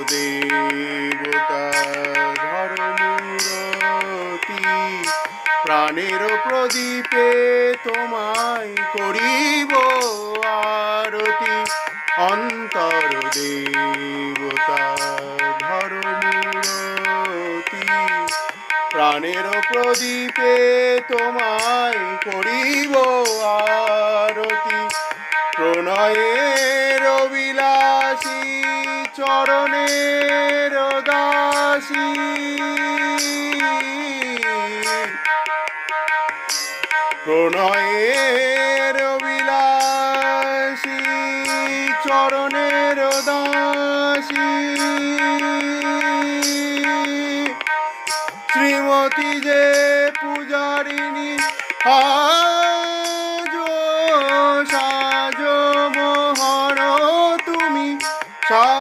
দেবতা ধর্মমূরতি প্রাণের প্রদীপে তোমায় করিব আরতি অন্তর দেবতা ধর্মমূরতি প্রাণের প্রদীপে তোমায় করিব আরতি প্রণয়ের বিলাসী চরণের দাসী প্রণয়ের বিলাসী চরণের দাসী শ্রীমতী যে পূজারিণী